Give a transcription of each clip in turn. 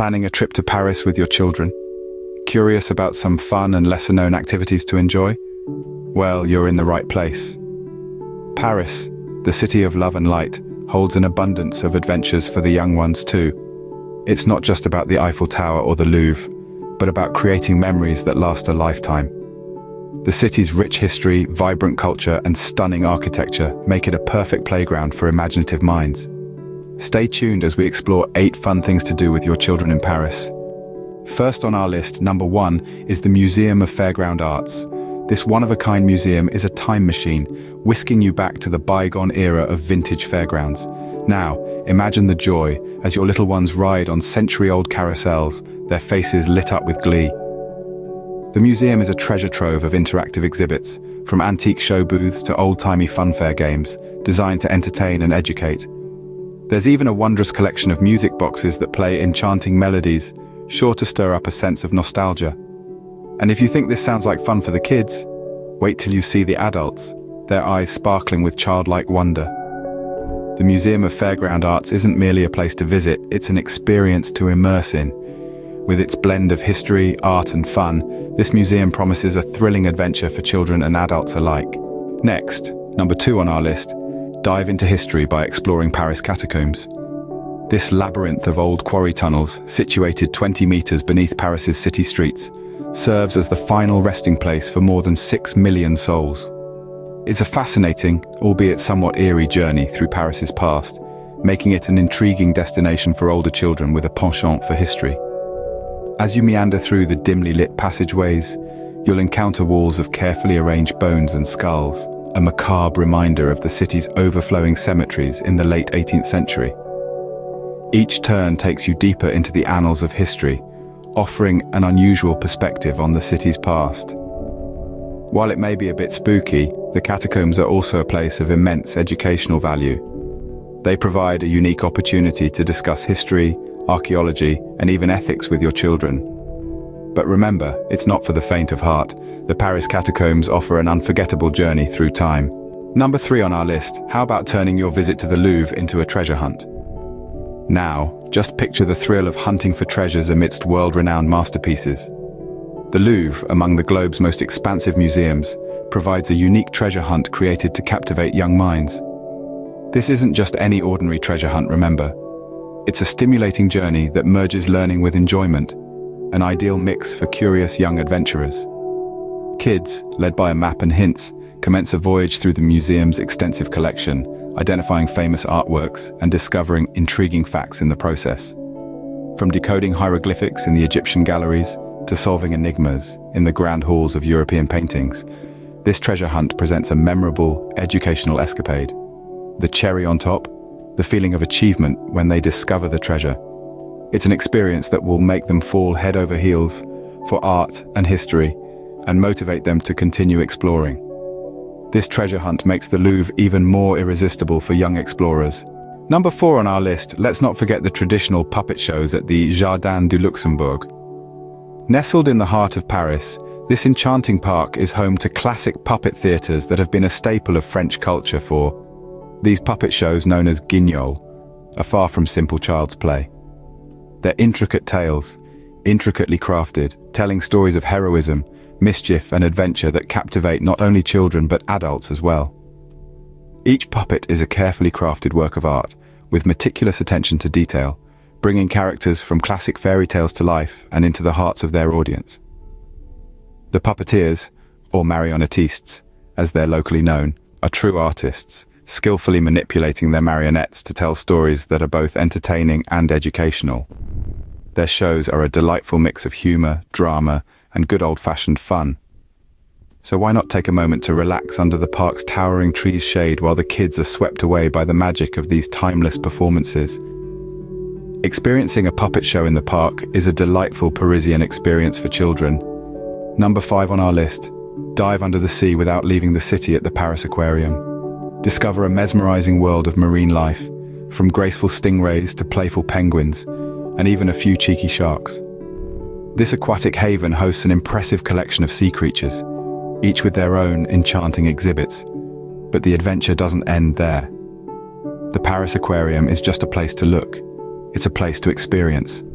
Planning a trip to Paris with your children? Curious about some fun and lesser-known activities to enjoy? Well, you're in the right place. Paris, the city of love and light, holds an abundance of adventures for the young ones too. It's not just about the Eiffel Tower or the Louvre, but about creating memories that last a lifetime. The city's rich history, vibrant culture, and stunning architecture make it a perfect playground for imaginative minds. Stay tuned as we explore 8 fun things to do with your children in Paris. First on our list, number 1, is the Museum of Fairground Arts. This one-of-a-kind museum is a time machine, whisking you back to the bygone era of vintage fairgrounds. Now, imagine the joy as your little ones ride on century-old carousels, their faces lit up with glee. The museum is a treasure trove of interactive exhibits, from antique show booths to old-timey funfair games, designed to entertain and educate. There's even a wondrous collection of music boxes that play enchanting melodies, sure to stir up a sense of nostalgia. And if you think this sounds like fun for the kids, wait till you see the adults, their eyes sparkling with childlike wonder. The Museum of Fairground Arts isn't merely a place to visit, it's an experience to immerse in. With its blend of history, art and fun, this museum promises a thrilling adventure for children and adults alike. Next, number 2 on our list, dive into history by exploring Paris Catacombs. This labyrinth of old quarry tunnels, situated 20 meters beneath Paris's city streets, serves as the final resting place for more than 6 million souls. It's a fascinating, albeit somewhat eerie journey through Paris's past, making it an intriguing destination for older children with a penchant for history. As you meander through the dimly lit passageways, you'll encounter walls of carefully arranged bones and skulls, a macabre reminder of the city's overflowing cemeteries in the late 18th century. Each turn takes you deeper into the annals of history, offering an unusual perspective on the city's past. While it may be a bit spooky, the catacombs are also a place of immense educational value. They provide a unique opportunity to discuss history, archaeology, and even ethics with your children. But remember, it's not for the faint of heart. The Paris catacombs offer an unforgettable journey through time. Number 3 on our list, how about turning your visit to the Louvre into a treasure hunt? Now, just picture the thrill of hunting for treasures amidst world-renowned masterpieces. The Louvre, among the globe's most expansive museums, provides a unique treasure hunt created to captivate young minds. This isn't just any ordinary treasure hunt, remember. It's a stimulating journey that merges learning with enjoyment, an ideal mix for curious young adventurers. Kids, led by a map and hints, commence a voyage through the museum's extensive collection, identifying famous artworks and discovering intriguing facts in the process. From decoding hieroglyphics in the Egyptian galleries to solving enigmas in the grand halls of European paintings, this treasure hunt presents a memorable, educational escapade. The cherry on top, the feeling of achievement when they discover the treasure. It's an experience that will make them fall head over heels for art and history and motivate them to continue exploring. This treasure hunt makes the Louvre even more irresistible for young explorers. Number 4 on our list, let's not forget the traditional puppet shows at the Jardin du Luxembourg. Nestled in the heart of Paris, this enchanting park is home to classic puppet theatres that have been a staple of French culture for. These puppet shows, known as guignols, are far from simple child's play. They're intricate tales, intricately crafted, telling stories of heroism, mischief and adventure that captivate not only children but adults as well. Each puppet is a carefully crafted work of art, with meticulous attention to detail, bringing characters from classic fairy tales to life and into the hearts of their audience. The puppeteers, or marionettistes, as they're locally known, are true artists, skillfully manipulating their marionettes to tell stories that are both entertaining and educational. Their shows are a delightful mix of humor, drama, and good old-fashioned fun. So why not take a moment to relax under the park's towering trees' shade while the kids are swept away by the magic of these timeless performances? Experiencing a puppet show in the park is a delightful Parisian experience for children. Number 5 on our list, dive under the sea without leaving the city at the Paris Aquarium. Discover a mesmerizing world of marine life, from graceful stingrays to playful penguins, and even a few cheeky sharks. This aquatic haven hosts an impressive collection of sea creatures, each with their own enchanting exhibits. But the adventure doesn't end there. The Paris Aquarium is just a place to look. It's a place to experience.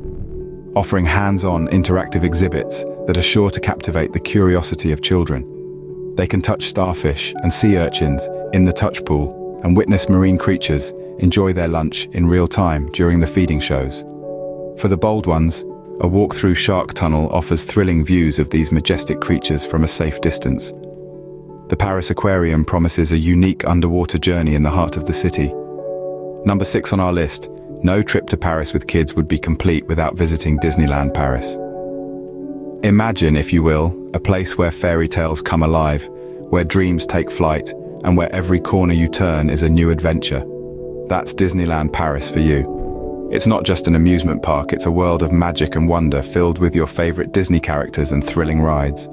offering hands-on interactive exhibits that are sure to captivate the curiosity of children. They can touch starfish and sea urchins in the touch pool and witness marine creatures enjoy their lunch in real time during the feeding shows. For the bold ones, a walk through Shark Tunnel offers thrilling views of these majestic creatures from a safe distance. The Paris Aquarium promises a unique underwater journey in the heart of the city. Number 6 on our list, no trip to Paris with kids would be complete without visiting Disneyland Paris. Imagine, if you will, a place where fairy tales come alive, where dreams take flight, and where every corner you turn is a new adventure. That's Disneyland Paris for you. It's not just an amusement park, it's a world of magic and wonder filled with your favorite Disney characters and thrilling rides.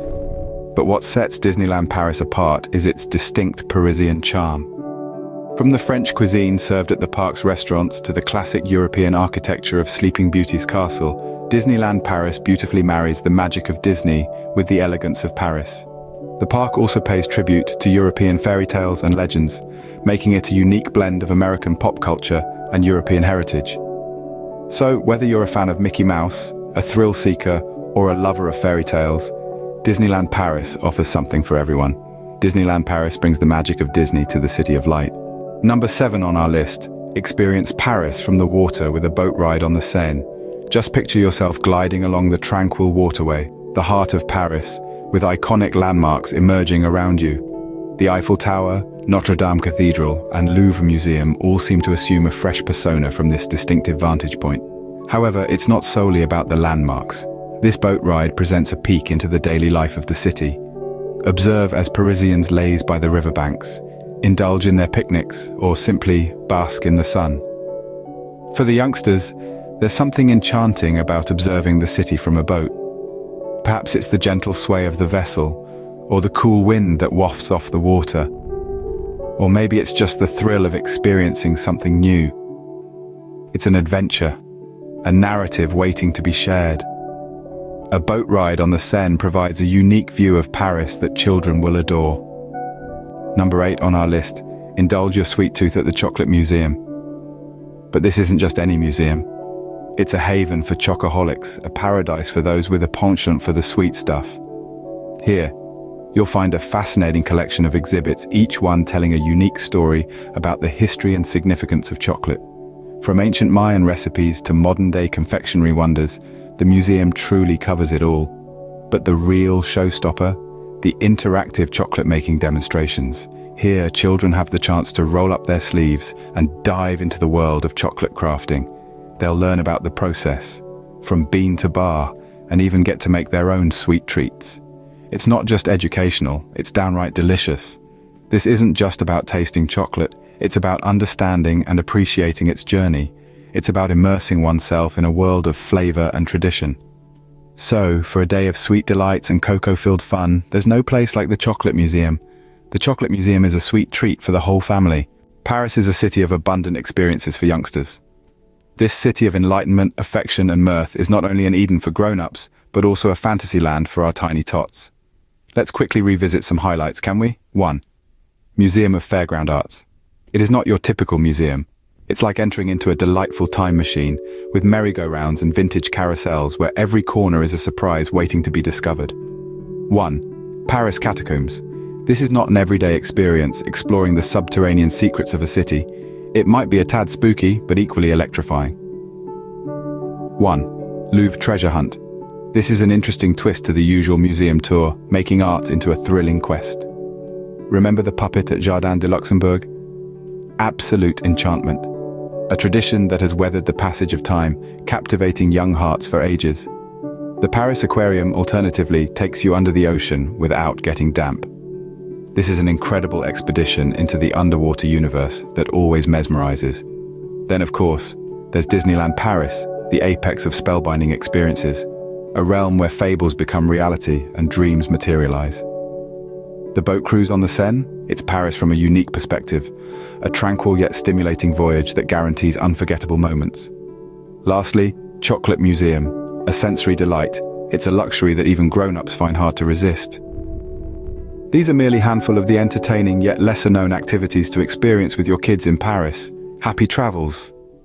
But what sets Disneyland Paris apart is its distinct Parisian charm. From the French cuisine served at the park's restaurants to the classic European architecture of Sleeping Beauty's castle, Disneyland Paris beautifully marries the magic of Disney with the elegance of Paris. The park also pays tribute to European fairy tales and legends, making it a unique blend of American pop culture and European heritage. So, whether you're a fan of Mickey Mouse, a thrill seeker, or a lover of fairy tales, Disneyland Paris offers something for everyone. Disneyland Paris brings the magic of Disney to the City of Light. Number 7 on our list, experience Paris from the water with a boat ride on the Seine. Just picture yourself gliding along the tranquil waterway, the heart of Paris, with iconic landmarks emerging around you. The Eiffel Tower, Notre Dame Cathedral, and Louvre Museum all seem to assume a fresh persona from this distinctive vantage point. However, it's not solely about the landmarks. This boat ride presents a peek into the daily life of the city. Observe as Parisians laze by the riverbanks, indulge in their picnics, or simply bask in the sun. For the youngsters, there's something enchanting about observing the city from a boat. Perhaps it's the gentle sway of the vessel, or the cool wind that wafts off the water. Or maybe it's just the thrill of experiencing something new. It's an adventure, a narrative waiting to be shared. A boat ride on the Seine provides a unique view of Paris that children will adore. Number 8 on our list, indulge your sweet tooth at the Chocolate Museum. But this isn't just any museum. It's a haven for chocoholics, a paradise for those with a penchant for the sweet stuff. Here, you'll find a fascinating collection of exhibits, each one telling a unique story about the history and significance of chocolate. From ancient Mayan recipes to modern-day confectionery wonders, the museum truly covers it all. But the real showstopper? The interactive chocolate-making demonstrations. Here, children have the chance to roll up their sleeves and dive into the world of chocolate crafting. They'll learn about the process, from bean to bar, and even get to make their own sweet treats. It's not just educational, it's downright delicious. This isn't just about tasting chocolate, it's about understanding and appreciating its journey. It's about immersing oneself in a world of flavor and tradition. So, for a day of sweet delights and cocoa-filled fun, there's no place like the Chocolate Museum. The Chocolate Museum is a sweet treat for the whole family. Paris is a city of abundant experiences for youngsters. This city of enlightenment, affection, and mirth is not only an Eden for grown-ups, but also a fantasy land for our tiny tots. Let's quickly revisit some highlights, can we? 1. Museum of Fairground Arts. It is not your typical museum. It's like entering into a delightful time machine, with merry-go-rounds and vintage carousels where every corner is a surprise waiting to be discovered. 1. Paris Catacombs. This is not an everyday experience exploring the subterranean secrets of a city. It might be a tad spooky, but equally electrifying. 1. Louvre Treasure Hunt. This is an interesting twist to the usual museum tour, making art into a thrilling quest. Remember the puppet at Jardin de Luxembourg? Absolute enchantment. A tradition that has weathered the passage of time, captivating young hearts for ages. The Paris Aquarium, alternatively, takes you under the ocean without getting damp. This is an incredible expedition into the underwater universe that always mesmerizes. Then, of course, there's Disneyland Paris, the apex of spellbinding experiences, a realm where fables become reality and dreams materialize. The boat cruise on the Seine? It's Paris from a unique perspective, a tranquil yet stimulating voyage that guarantees unforgettable moments. Lastly, Chocolate Museum, a sensory delight. It's a luxury that even grown-ups find hard to resist. These are merely a handful of the entertaining yet lesser-known activities to experience with your kids in Paris. Happy travels!